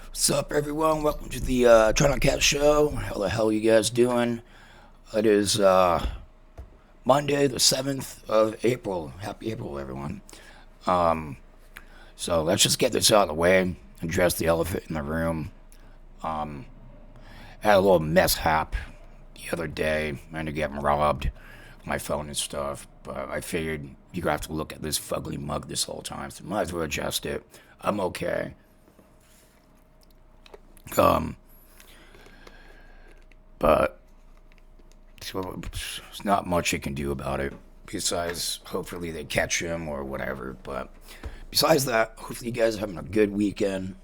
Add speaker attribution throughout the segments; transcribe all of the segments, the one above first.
Speaker 1: What's up, everyone? Welcome to the Chinacat show. How the hell you guys doing? It is Monday, the 7th of April. Happy April, everyone. Um, so let's just get this out of the way, address the elephant in the room. Um, I had a little mishap the other day. I ended up getting robbed, my phone and stuff. But I figured you're gonna have to look at this fugly mug this whole time, so might as well adjust it. I'm okay. Um, but so there's not much you can do about it besides hopefully they catch him or whatever. But besides that, hopefully you guys are having a good weekend.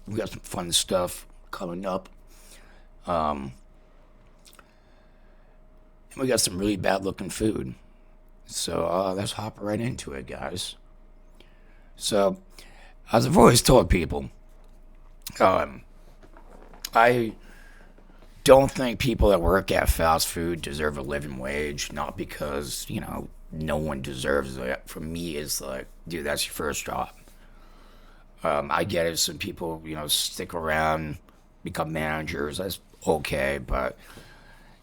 Speaker 1: We got some fun stuff coming up. Um, and we got some really bad looking food. So let's hop right into it, guys. So, as I've always told people, um, I don't think people that work at fast food deserve a living wage, not because, no one deserves it. For me, it's like, dude, that's your first job. I get it. Some people, stick around, become managers. That's okay. But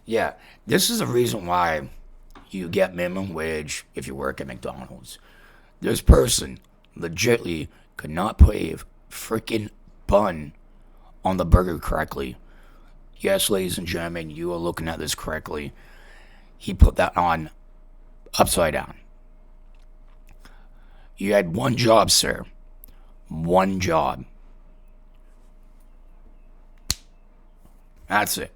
Speaker 1: yeah, this is the reason why you get minimum wage if you work at McDonald's. This person legitimately could not put a freaking bun on the burger correctly. Yes, ladies and gentlemen, you are looking at this correctly. He put that on upside down. You had one job, sir. One job. That's it.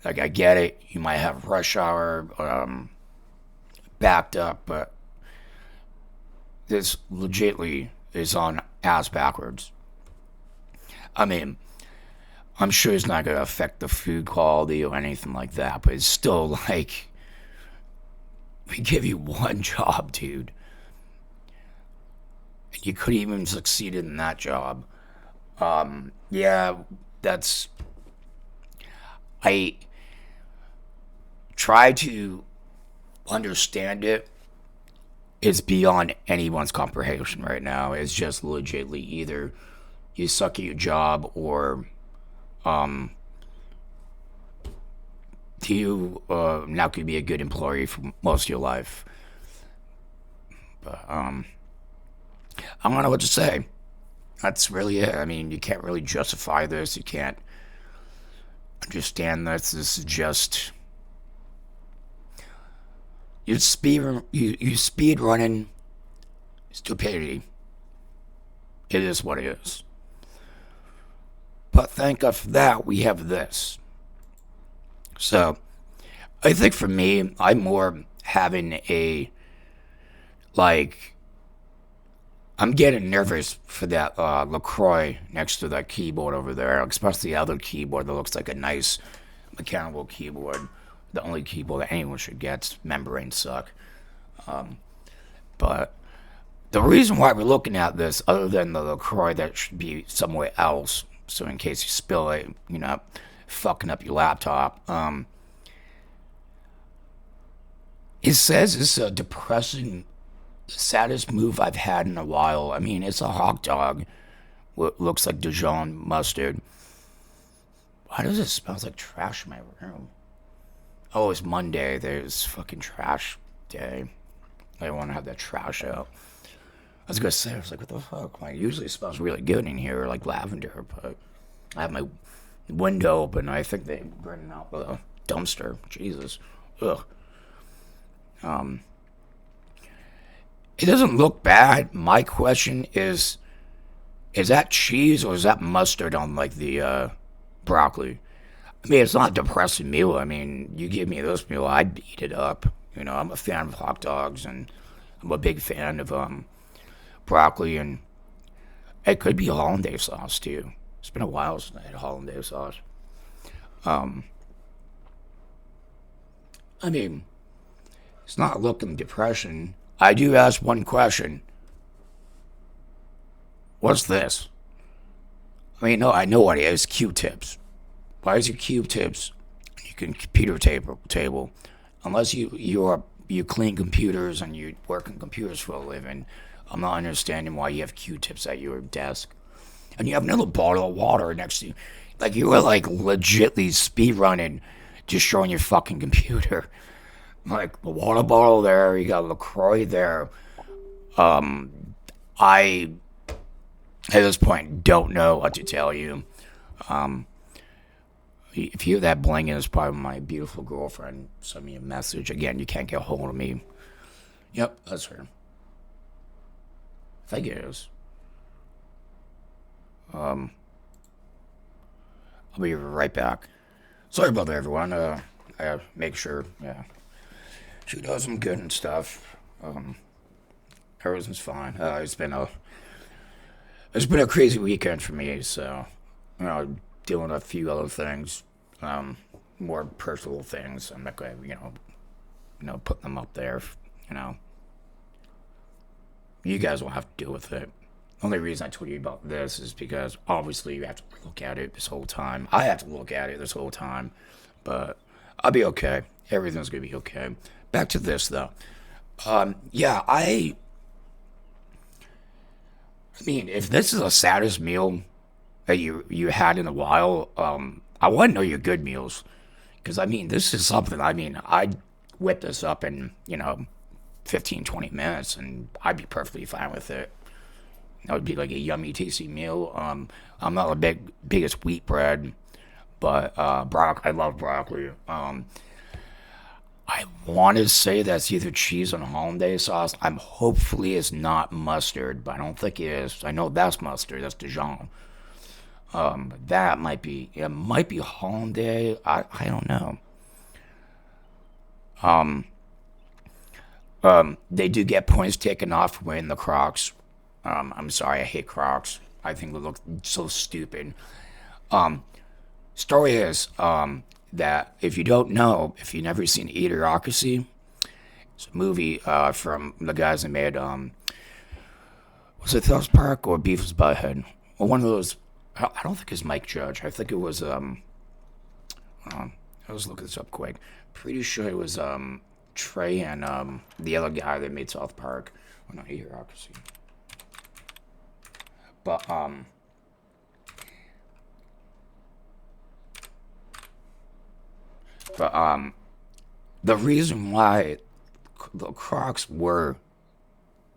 Speaker 1: Like, I get it. You might have rush hour backed up, but this legitly is on ass backwards. I mean, I'm sure it's not going to affect the food quality or anything like that, but it's still like, we give you one job, dude. And you couldn't even succeed in that job. Yeah, that's. I try to understand it. It's beyond anyone's comprehension right now. It's just legitimately either you suck at your job or um, you not going to be a good employee for most of your life. But I don't know what to say. That's really it. I mean, you can't really justify this. You can't understand this. This is just you speed running stupidity. It is what it is. But thank God for that, we have this. So I think for me, I'm more having a like I'm getting nervous for that LaCroix next to that keyboard over there, especially the other keyboard that looks like a nice mechanical keyboard. The only keyboard that anyone should get. Membranes suck. But the reason why we're looking at this, other than the LaCroix that should be somewhere else, so in case you spill it, fucking up your laptop, it says it's a depressing saddest move I've had in a while. I mean, it's a hot dog. What looks like Dijon mustard. Why does it smell like trash in my room? Oh, it's Monday. There's fucking trash day. I want to have that trash out. I was gonna say, I was like, what the fuck? Like, usually it smells really good in here, like lavender, but I have my window open. I think they bring out the dumpster. Jesus. Ugh. Um, it doesn't look bad. My question is that cheese or is that mustard on like the broccoli? I mean, it's not a depressing meal. I mean, you give me this meal, I'd eat it up. I'm a fan of hot dogs and I'm a big fan of broccoli, and it could be hollandaise sauce too. It's been a while since I had hollandaise sauce. Um, I mean, it's not looking depression. I do ask one question. What's this? I mean, no, I know what it is. Q-tips. Why is your Q-tips on your computer table? Unless you clean computers and you work on computers for a living, I'm not understanding why you have Q-tips at your desk. and you have another bottle of water next to you. Like you were like legitly speed running, just showing your fucking computer. Like the water bottle there, you got LaCroix there. I at this point don't know what to tell you. If you hear that blinging, it's probably my beautiful girlfriend sent me a message. Again, you can't get a hold of me. Yep, that's her. I think it is. I'll be right back. Sorry about that, everyone. I make sure, yeah, she does some good and stuff. Everything's fine. It's been a crazy weekend for me, so doing a few other things, more personal things. I'm not gonna, put them up there. You know, you guys will have to deal with it. The only reason I told you about this is because obviously you have to look at it this whole time. I have to look at it this whole time, but I'll be okay. Everything's gonna be okay. Back to this though. Yeah, I mean, if this is the saddest meal that you had in a while, I want to know your good meals, because I mean, this is something. I mean, I'd whip this up in 15, 20 minutes, and I'd be perfectly fine with it. That would be like a yummy, tasty meal. I'm not a biggest wheat bread, but I love broccoli. I want to say that's either cheese and hollandaise sauce. Hopefully it's not mustard, but I don't think it is. I know that's mustard. That's Dijon. That might be. It might be hollandaise. I don't know. They do get points taken off for wearing the Crocs. I'm sorry, I hate Crocs. I think they look so stupid. Story is that if you don't know, if you've never seen Idiocracy, it's a movie from the guys that made was it South Park or Beavis Butthead? Well, one of those. I don't think it's Mike Judge. I think it was I was looking this up quick. Pretty sure it was Trey and the other guy that made South Park. Well, not Idiocracy. But the reason why the Crocs were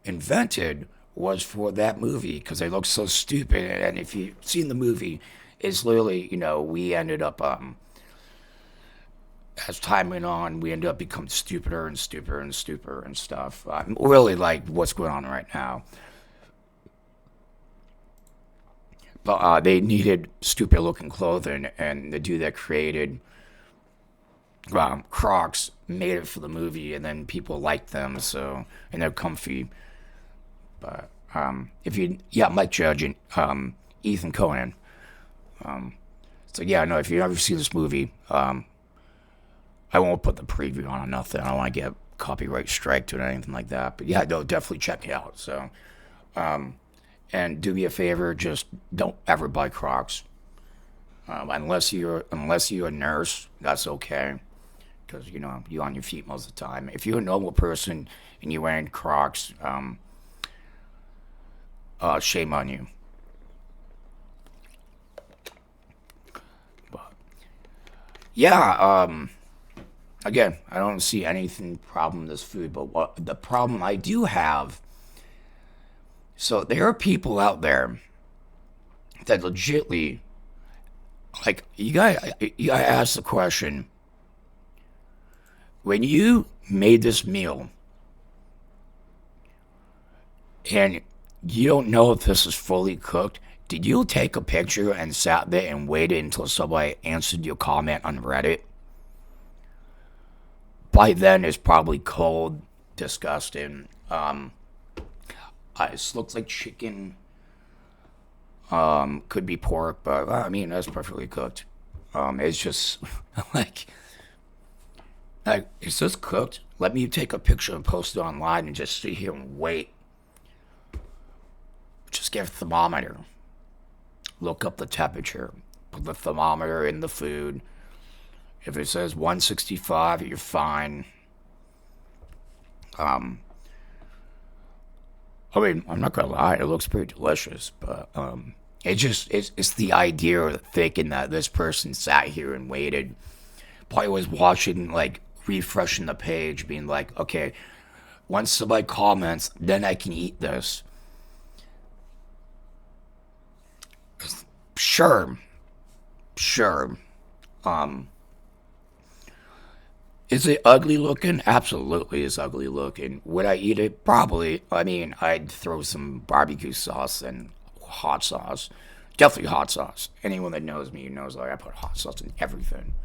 Speaker 1: invented was for that movie, because they look so stupid. And if you've seen the movie, it's literally, we ended up, as time went on, we ended up becoming stupider and stupider and stupider and stuff. Really like what's going on right now. But they needed stupid looking clothing, and the dude that created Crocs made it for the movie, and then people liked them, so, and they're comfy. But Mike Judge and Ethan Cohen. So yeah, no, if you've ever seen this movie, I won't put the preview on or nothing. I don't want to get copyright striked or anything like that. But yeah, no, definitely check it out. So, and do me a favor, just don't ever buy Crocs. Unless you're a nurse, that's okay, because you're on your feet most of the time. If you're a normal person and you're wearing Crocs, shame on you. But yeah, again, I don't see anything problem with this food, but what the problem I do have. So there are people out there that legitly, like, you gotta ask the question: when you made this meal and you don't know if this is fully cooked, did you take a picture and sat there and waited until somebody answered your comment on Reddit? By then, it's probably cold, disgusting. It looks like chicken. Could be pork, but I mean, that's perfectly cooked. It's just like, is this cooked? Let me take a picture and post it online and just sit here and wait. Just get a thermometer. Look up the temperature. Put the thermometer in the food. If it says 165, you're fine. I mean, I'm not gonna lie, it looks pretty delicious, but It's the idea of thinking that this person sat here and waited. Probably was watching, like, refreshing the page, being like, okay, once somebody comments, then I can eat this. Sure, sure. Um, is it ugly looking? Absolutely, it's ugly looking. Would I eat it? Probably. I mean, I'd throw some barbecue sauce and hot sauce. Definitely hot sauce. Anyone that knows me knows, like, I put hot sauce in everything.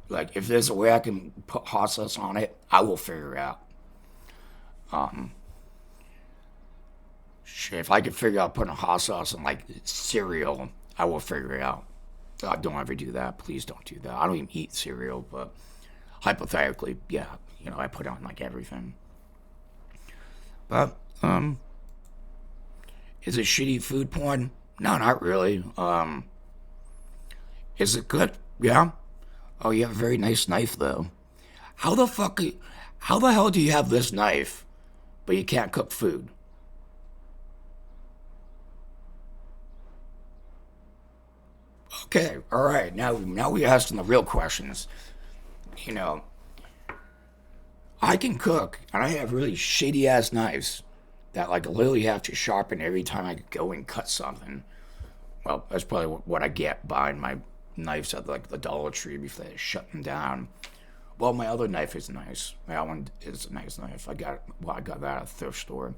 Speaker 1: Like, if there's a way I can put hot sauce on it, I will figure it out. Shit, if I could figure out putting hot sauce in, like, cereal, I will figure it out. Don't ever do that. Please don't do that. I don't even eat cereal, but hypothetically, yeah, I put on, like, everything. But is it shitty food porn? No, not really. Is it good? Yeah. Oh, you have a very nice knife, though. How the fuck? How the hell do you have this knife, but you can't cook food? Okay, all right. Now we asking the real questions. You know, I can cook, and I have really shitty ass knives that, like, I literally have to sharpen every time I go and cut something. Well, that's probably what I get buying my knives at, like, the Dollar Tree before they shut them down. Well, my other knife is nice. That one is a nice knife. I got that at a thrift store.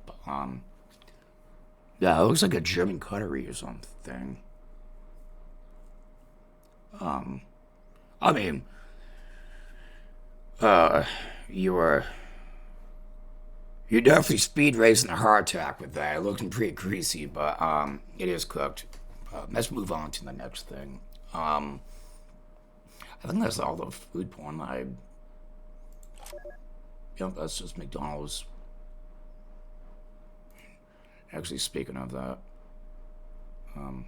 Speaker 1: But, yeah, it looks like a German cutlery or something. I mean, uh, you were you're definitely speed racing a heart attack with that. It looks pretty greasy, but it is cooked. Let's move on to the next thing. I think that's all the food porn I. Yep, that's just McDonald's. Actually, speaking of that, um,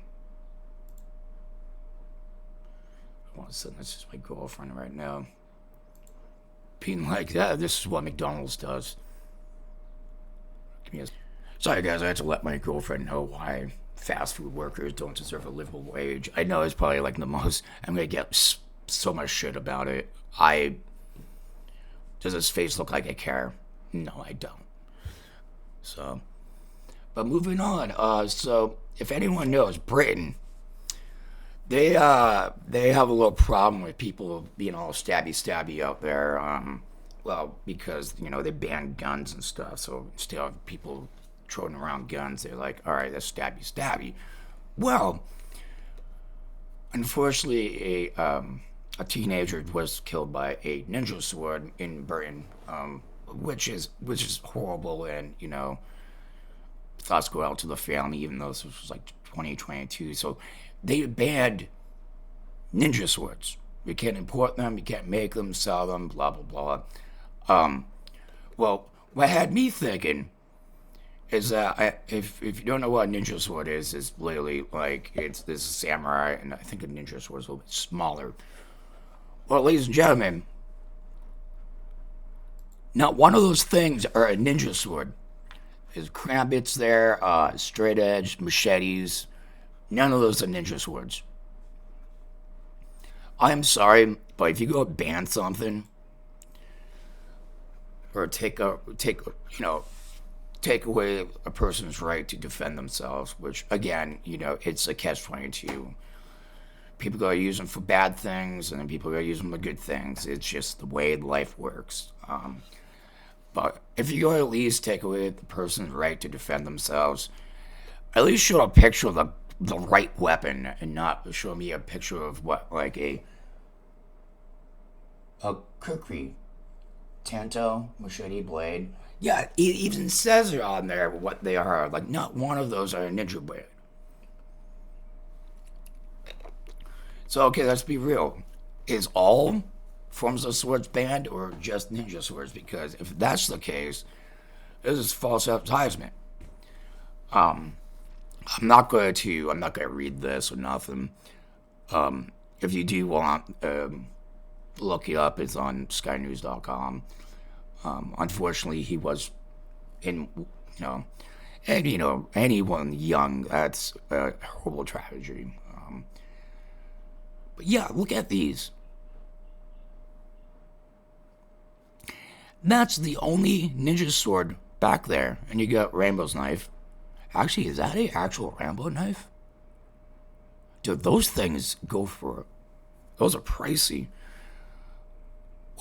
Speaker 1: I want to say that's just my girlfriend right now. Being like, yeah, this is what McDonald's does. Sorry, guys, I had to let my girlfriend know why fast food workers don't deserve a livable wage. I know it's probably like the most. I'm gonna get so much shit about it. Does his face look like I care? No, I don't. So, but moving on. So if anyone knows Britain, they have a little problem with people being all stabby out there. Well, because they banned guns and stuff, so instead of people throwing around guns, they're like, all right, that's stabby. Well, unfortunately, a teenager was killed by a ninja sword in Britain, which is horrible, and thoughts go out to the family, even though this was like 2022. So they banned ninja swords. You can't import them, you can't make them, sell them, blah blah blah. Well, what had me thinking is that if you don't know what a ninja sword is, it's literally like this samurai, and I think a ninja sword is a little bit smaller. Well, ladies and gentlemen, not one of those things are a ninja sword. There's crambits there, straight edge, machetes. None of those are ninja swords. I'm sorry, but if you go ban something or take away a person's right to defend themselves, which again, it's a catch-22. People gotta use them for bad things, and then people gotta use them for good things. It's just the way life works. But if you go at least take away the person's right to defend themselves, at least show a picture of the right weapon, and not show me a picture of what, like a kukri, tanto, machete blade. Yeah, it even says it on there what they are. Like, not one of those are a ninja blade. So, okay, let's be real. Is all forms of swords banned, or just ninja swords? Because if that's the case, this is false advertisement. I'm not gonna read this or nothing. If you do want, look it up. It's on SkyNews.com. Unfortunately, he was in, And, anyone young, that's a horrible tragedy. But yeah, look at these. That's the only ninja sword back there. And you got Rambo's knife. Actually, is that a actual Rambo knife? Dude, those things go for, those are pricey.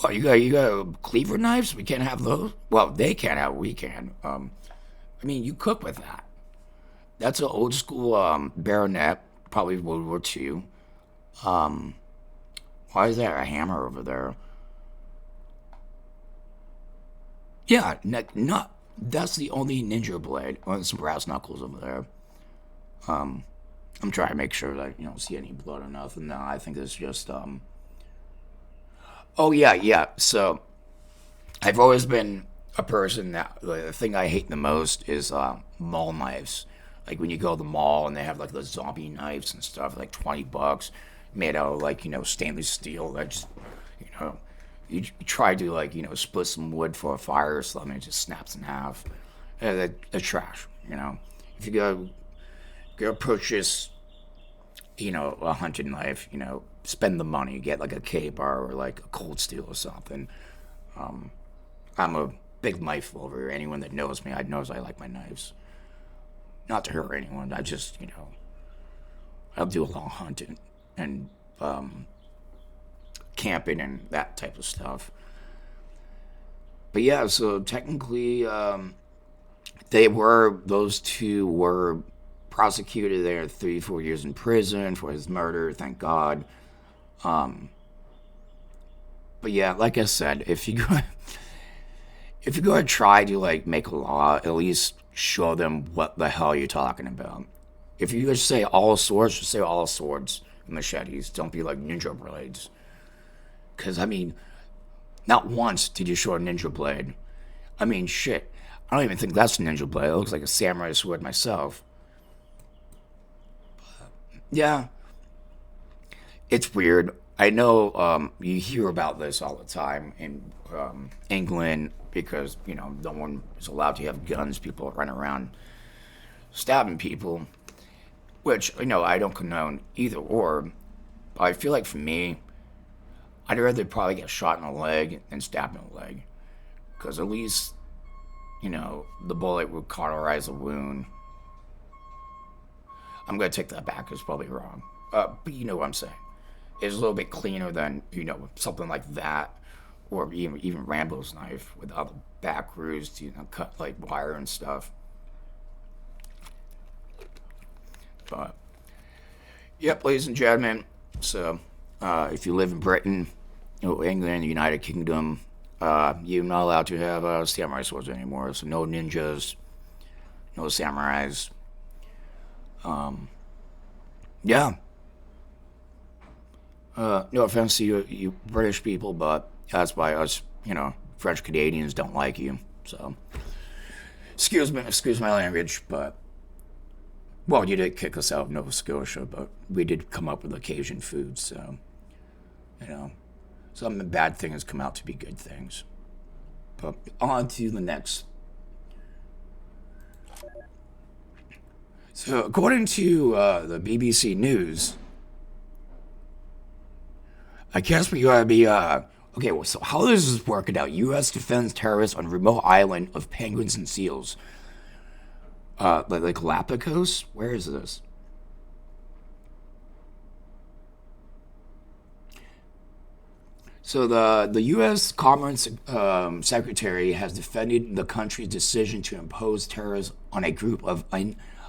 Speaker 1: Well, you got cleaver knives? We can't have those? Well, they can't have, we can. I mean, you cook with that. That's an old school bayonet, probably World War II. Um, why is there a hammer over there? Yeah, not. That's the only ninja blade. Oh, there's some brass knuckles over there. I'm trying to make sure that you don't see any blood or nothing. No, I think it's just. Oh yeah, yeah. So I've always been a person that the thing I hate the most is mall knives. Like when you go to the mall and they have like the zombie knives and stuff, like $20, made out of like stainless steel. That just you know you try to like split some wood for a fire or something, it just snaps in half. They're trash. If you go purchase a hunting knife, spend the money, get like a K-bar or like a cold steel or something. I'm a big knife lover. Anyone that knows me, knows I like my knives. Not to hurt anyone. I just, I'll do a lot of hunting and camping and that type of stuff. But yeah, so technically, those two were prosecuted there 3 4 years in prison for his murder. Thank God. But yeah, like I said, if you're going to try to like make a law, at least show them what the hell you're talking about. If you just say all swords, just say all swords and machetes. Don't be like ninja blades. Because I mean, not once did you show a ninja blade. I mean, shit. I don't even think that's a ninja blade. It looks like a samurai sword myself. Yeah, it's weird. I know you hear about this all the time in England because no one is allowed to have guns. People run around stabbing people, which I don't condone either or. But I feel like for me, I'd rather probably get shot in the leg than stabbed in the leg, because at least the bullet would cauterize the wound. I'm gonna take that back. It's probably wrong, but you know what I'm saying. It's a little bit cleaner than something like that, or even Rambo's knife with all the back grooves to cut like wire and stuff. But yep, ladies and gentlemen. So if you live in Britain, England, the United Kingdom, you're not allowed to have samurai swords anymore. So no ninjas, no samurais. Yeah. No offense to you British people, but that's why us, French Canadians don't like you. So, excuse my language, but well, you did kick us out of Nova Scotia, but we did come up with Cajun food, so some bad things come out to be good things. But on to the next. So, according to the BBC News, I guess we gotta be, okay, well, so how does this work out? U.S. defends terrorists on remote island of penguins and seals. Like Galapagos? Where is this? So the U.S. Commerce Secretary has defended the country's decision to impose tariffs on a group of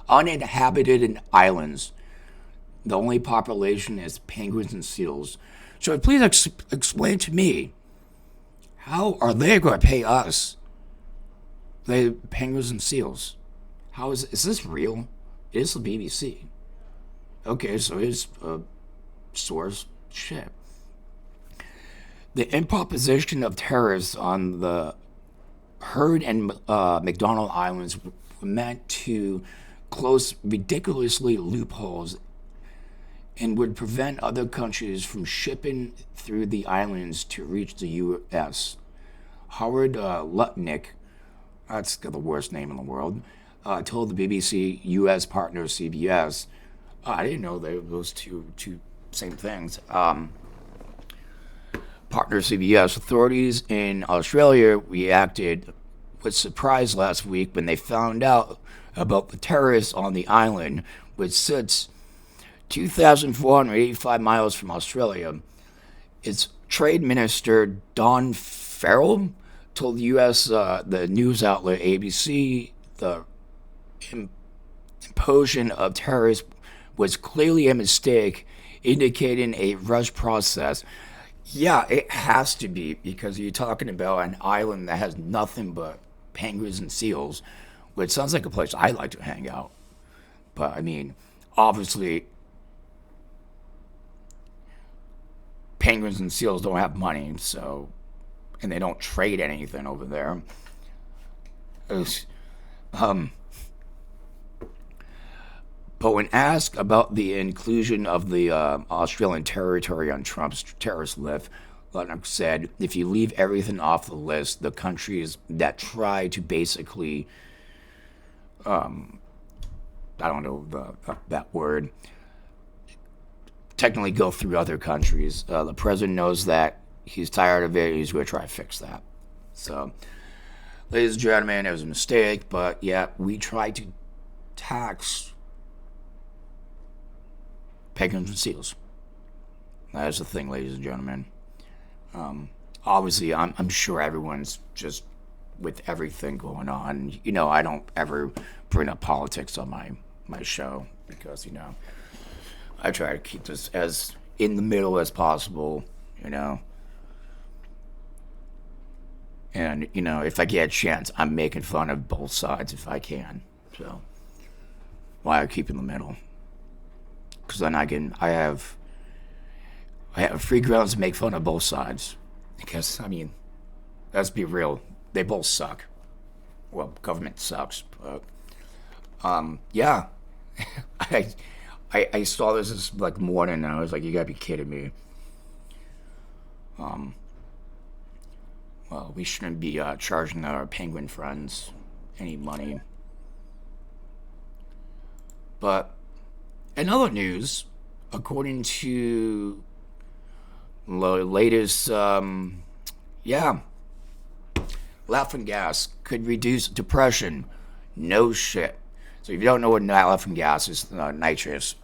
Speaker 1: uninhabited islands. The only population is penguins and seals. So please explain to me, how are they going to pay us, the penguins and seals? How is this real? It is the BBC. Okay, so it's source shit. The imposition of tariffs on the Heard and McDonald Islands were meant to close ridiculously loopholes and would prevent other countries from shipping through the islands to reach the U.S. Howard Lutnick, that's got the worst name in the world, told the BBC U.S. partner CBS, I didn't know those two same things. Partner CBS authorities in Australia reacted with surprise last week when they found out about the terrorists on the island, which sits 2,485 miles from Australia. Its trade minister, Don Farrell, told the U.S. The news outlet ABC the imposition of terrorists was clearly a mistake, indicating a rush process. Yeah, it has to be because you're talking about an island that has nothing but penguins and seals, which sounds like a place I'd like to hang out. But I mean, obviously, penguins and seals don't have money, so and they don't trade anything over there. Um, but when asked about the inclusion of the Australian territory on Trump's terrorist list, Lennox said, "If you leave everything off the list, the countries that try to basically, I don't know that word, technically go through other countries. The president knows that. He's tired of it. He's going to try to fix that." So, ladies and gentlemen, it was a mistake, but yeah, we tried to tax penguins and seals. That's the thing, ladies and gentlemen. Obviously, I'm sure everyone's just with everything going on. You know, I don't ever bring up politics on my show because, you know, I try to keep this as in the middle as possible, you know. And, you know, if I get a chance, I'm making fun of both sides if I can. So, why I keep in the middle. Because then I have free grounds to make fun of both sides. Because, I mean, let's be real, they both suck. Well, government sucks, but, yeah. I saw this like morning and I was like, you gotta be kidding me. Well, we shouldn't be charging our penguin friends any money. But in other news, according to the latest, laughing gas could reduce depression. No shit. So if you don't know what laughing gas is, nitrous,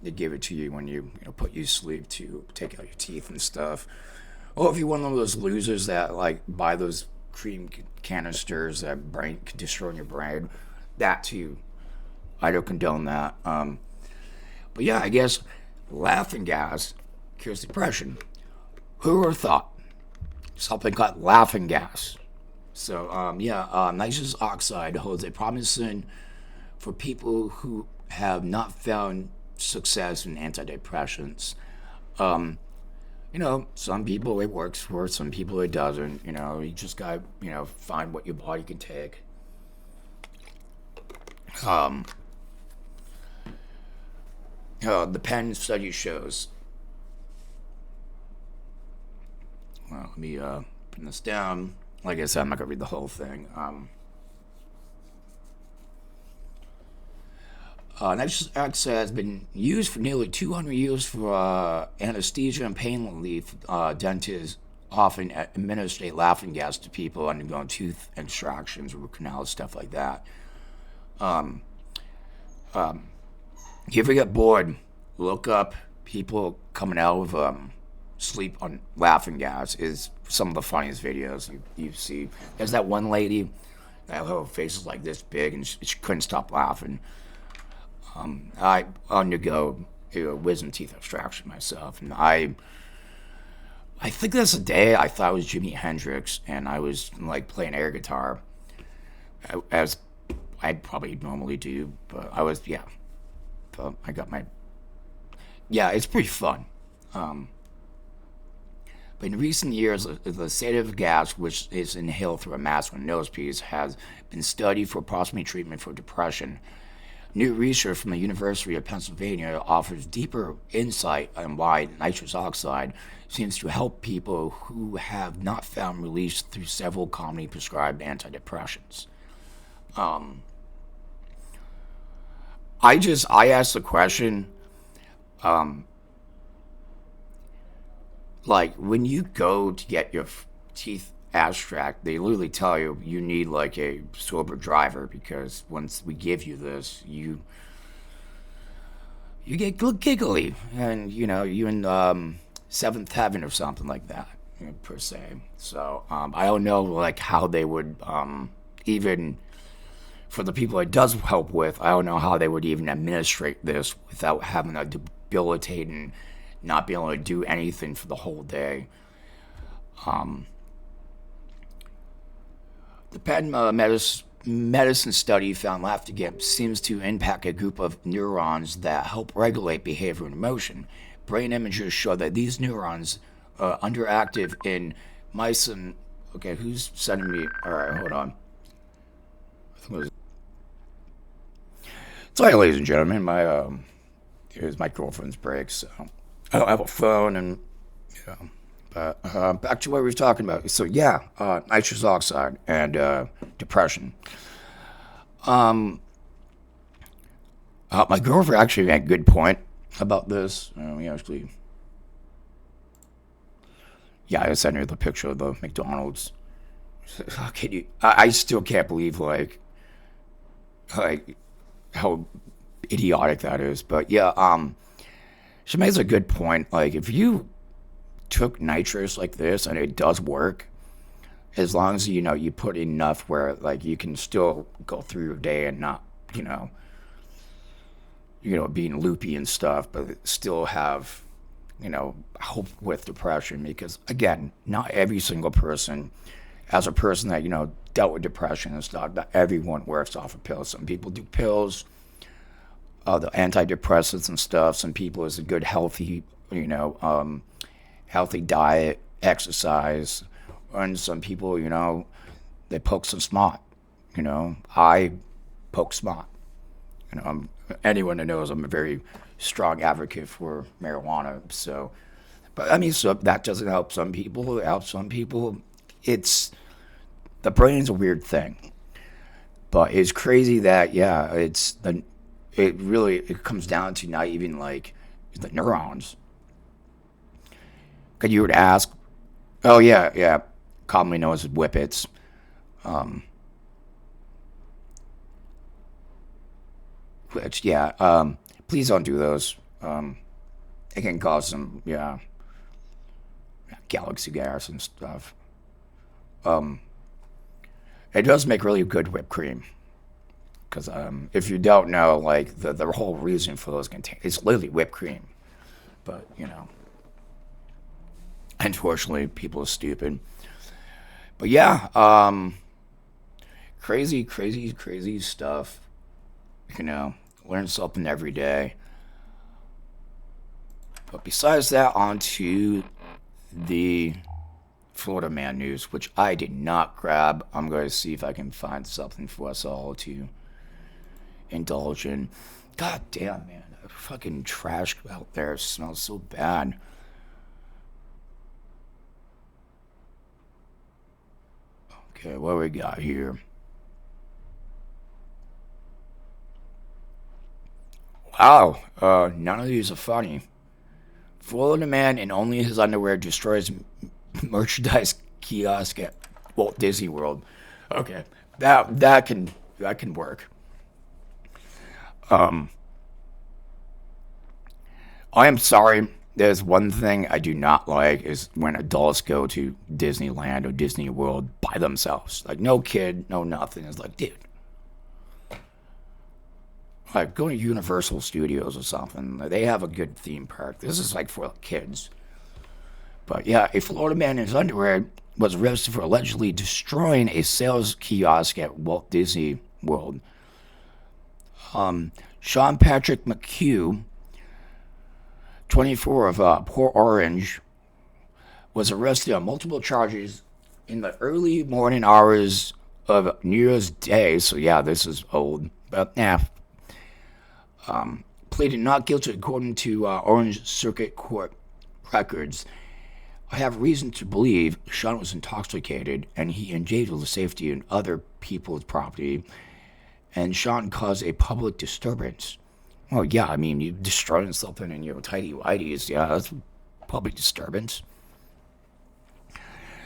Speaker 1: they give it to you when you put you to sleep to take out your teeth and stuff. Or if you're one of those losers that like buy those cream canisters that can destroy your brain, that too. I don't condone that. But yeah, I guess laughing gas cures depression. Who would have thought something called laughing gas? So nitrous oxide holds a promising for people who have not found success in antidepressants. Some people it works for, some people it doesn't. You just got to, find what your body can take. The Penn study shows. Well, let me put this down. Like I said, I'm not going to read the whole thing. Nitrous oxide has been used for nearly 200 years for anesthesia and pain relief. Dentists often administer laughing gas to people undergoing tooth extractions, root canals, stuff like that. You ever get bored, look up people coming out of sleep on laughing gas. Is some of the funniest videos you see. There's that one lady, that her face is like this big, and she couldn't stop laughing. I undergo wisdom teeth extraction myself, and I think that's the day I thought it was Jimi Hendrix, and I was like playing air guitar, as I probably normally do, but I was, yeah. But I got my, yeah, it's pretty fun. But in recent years, the sedative gas, which is inhaled through a mask or nose piece, has been studied for approximate treatment for depression. New research from the University of Pennsylvania offers deeper insight on why nitrous oxide seems to help people who have not found relief through several commonly prescribed antidepressants. I asked the question, um, like when you go to get your teeth abstract, they literally tell you you need like a sober driver because once we give you this, you get giggly, and you in seventh heaven or something like that, per se. So I don't know like how they would even for the people it does help with. I don't know how they would even administrate this without having a debilitating, not being able to do anything for the whole day. The patent medicine study found laughter seems to impact a group of neurons that help regulate behavior and emotion. Brain images show that these neurons are underactive in mice and. Okay, who's sending me? All right, hold on. Sorry, ladies and gentlemen, here's my girlfriend's break, so I don't have a phone, and but back to what we were talking about. So yeah, nitrous oxide and depression. Um, my girlfriend actually had a good point about this. We actually, yeah, I sent her the picture of the McDonald's. How can you? I still can't believe like how idiotic that is. But yeah, she makes a good point. Like if you took nitrous like this and it does work, as long as you put enough where like you can still go through your day and not being loopy and stuff, but still have hope with depression. Because again, not every single person, as a person that dealt with depression and stuff, not everyone works off of pills. Some people do pills, the antidepressants and stuff. Some people is a good healthy healthy diet, exercise, and some people they poke some smart. I poke smart. Anyone that knows I'm a very strong advocate for marijuana. So, but I mean, so that doesn't help some people. It helps some people. It's the brain's a weird thing, but it's crazy that it comes down to not even like the neurons. Because you would ask, oh yeah, commonly known as whippets. Um, which please don't do those. It can cause some galaxy gas and stuff. Um, it does make really good whipped cream. Because if you don't know, like the whole reason for those it's literally whipped cream. But unfortunately, people are stupid. But yeah, crazy, crazy, crazy stuff. Learn something every day. But besides that, on to the Florida man news, which I did not grab. I'm going to see if I can find something for us all to indulge in. God damn, man. The fucking trash out there smells so bad. Okay, what we got here? Wow, none of these are funny. Florida man in only his underwear destroys merchandise kiosk at Walt Disney World. Okay, that can work. Um, I am sorry. There's one thing I do not like is when adults go to Disneyland or Disney World by themselves. Like no kid, no nothing. It's like, dude, like going to Universal Studios or something. They have a good theme park. This is like for kids. But yeah, a Florida man in his underwear was arrested for allegedly destroying a sales kiosk at Walt Disney World. Sean Patrick McHugh, 24 of Port Orange, was arrested on multiple charges in the early morning hours of New Year's Day. So yeah, this is old. But yeah, pleaded not guilty according to Orange Circuit Court records. I have reason to believe Sean was intoxicated and he endangered the safety of other people's property, and Sean caused a public disturbance. Well, yeah, I mean, you destroying something in your tidy whities. Yeah, that's public disturbance.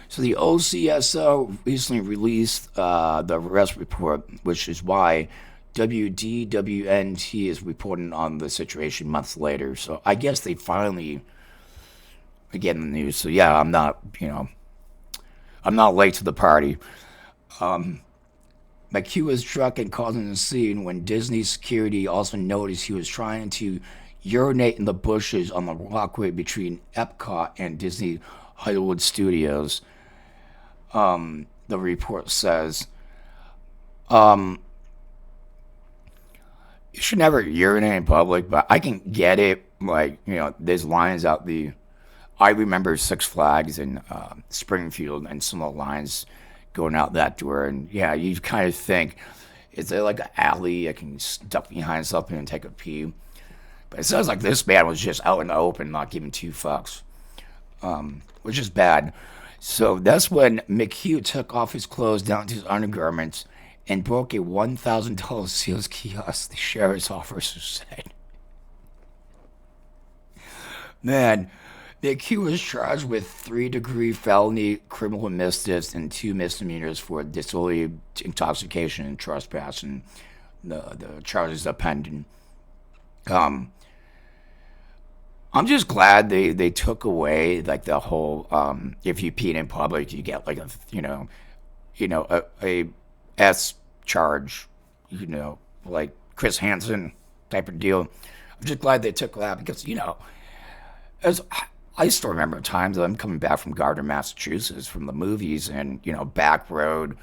Speaker 1: So the OCSO recently released the arrest report, which is why WDWNT is reporting on the situation months later. So I guess they finally get in the news. So yeah, I'm not late to the party. McHugh was struck and causing a scene when Disney security also noticed he was trying to urinate in the bushes on the walkway between Epcot and Disney Hollywood Studios. The report says you should never urinate in public, but I can get it. Like, there's lines out the. I remember Six Flags in Springfield and some of the lines going out that door. And yeah, you kind of think, is there like an alley I can duck behind something and take a pee? But it sounds like this man was just out in the open, not giving two fucks, which is bad. So that's when McHugh took off his clothes down to his undergarments and broke a $1,000 sales kiosk, the sheriff's officer said. Man, the accused was charged with 3-degree felony criminal mischief and 2 misdemeanors for disorderly intoxication and trespass, and the charges are pending. Um, I'm just glad they took away like the whole if you pee in public you get like a a S charge, like Chris Hansen type of deal. I'm just glad they took that because as I still remember times that I'm coming back from Gardner, Massachusetts from the movies, and back road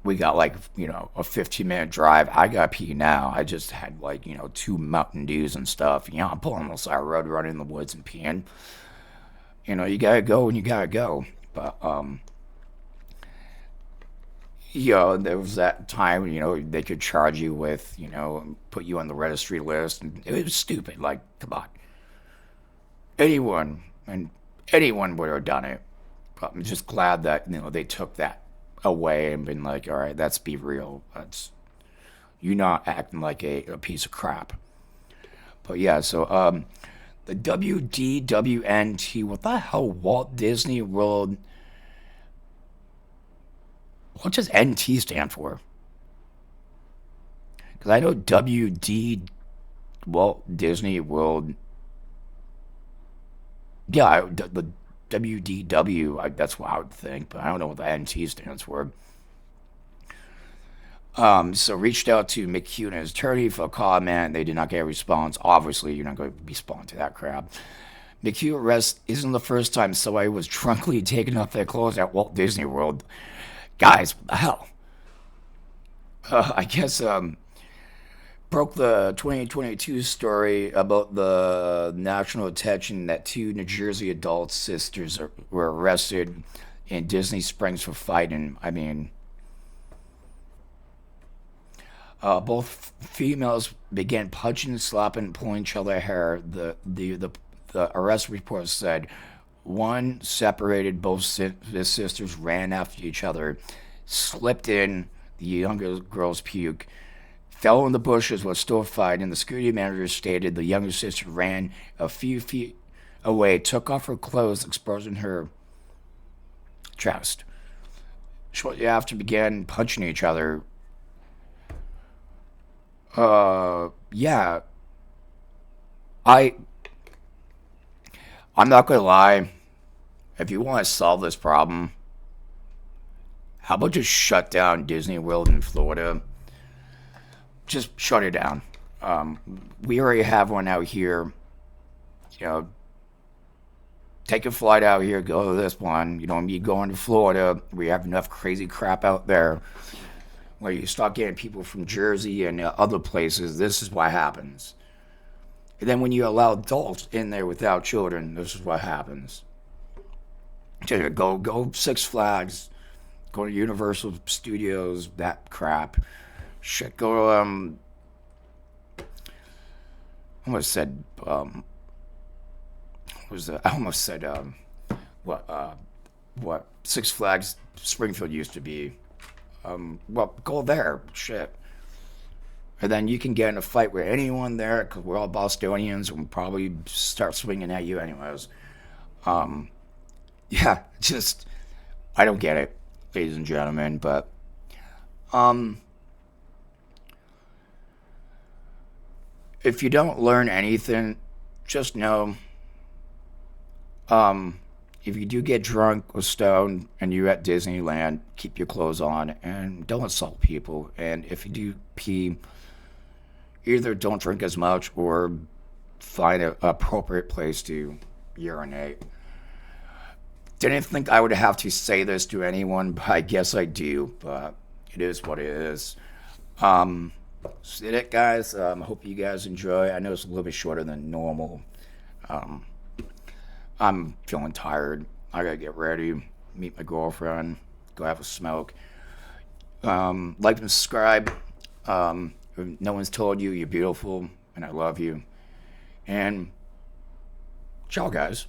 Speaker 1: we got like a 15-minute drive. I got to pee now. I just had like 2 Mountain Dews and stuff. I'm pulling on the side of the road, running in the woods and peeing. You gotta go when you gotta go. But there was that time they could charge you with put you on the registry list, and it was stupid. Like, come on, anyone would have done it. But I'm just glad that they took that away and been like, all right, let's be real. That's you not acting like a piece of crap. But yeah, so the WDWNT, what the hell, Walt Disney World? What does NT stand for? Because I know WD, Walt Disney World. Yeah, the WDW, that's what I would think, but I don't know what the NT stands for. So reached out to McHugh and his attorney for a comment. They did not get a response. Obviously, you're not going to respond to that crap. McHugh arrest isn't the first time somebody was drunkenly taking off their clothes at Walt Disney World. Guys, what the hell? I guess broke the 2022 story about the national attention that 2 New Jersey adult sisters were arrested in Disney Springs for fighting. I mean, both females began punching, slapping, pulling each other hair. The arrest report said one separated both the sisters, ran after each other, slipped in the younger girl's puke, fell in the bushes, was still fighting. The security manager stated the younger sister ran a few feet away, took off her clothes, exposing her chest. Shortly after, began punching each other. Yeah, I I'm not gonna lie. If you want to solve this problem, how about just shut down Disney World in Florida? Just shut it down. We already have one out here. You know, take a flight out here, go to this one. You don't need going to Florida. We have enough crazy crap out there. Where you start getting people from Jersey and other places, this is what happens. And then when you allow adults in there without children, this is what happens. Go Six Flags, go to Universal Studios, that crap. Shit, go I almost said I almost said what Six Flags Springfield used to be. Well, go there. Shit. And then you can get in a fight with anyone there because we're all Bostonians and we'll probably start swinging at you anyways. Yeah, just, I don't get it, ladies and gentlemen. But um, if you don't learn anything, just know um, if you do get drunk or stoned and you're at Disneyland, keep your clothes on and don't assault people. And if you do pee, either don't drink as much or find an appropriate place to urinate. Didn't think I would have to say this to anyone, but I guess I do. But it is what it is. That's it, guys. Hope you guys enjoy. I know it's a little bit shorter than normal. Um, I'm feeling tired. I gotta get ready, meet my girlfriend, go have a smoke. Like and subscribe. If no one's told you, you're beautiful, and I love you. And ciao, guys.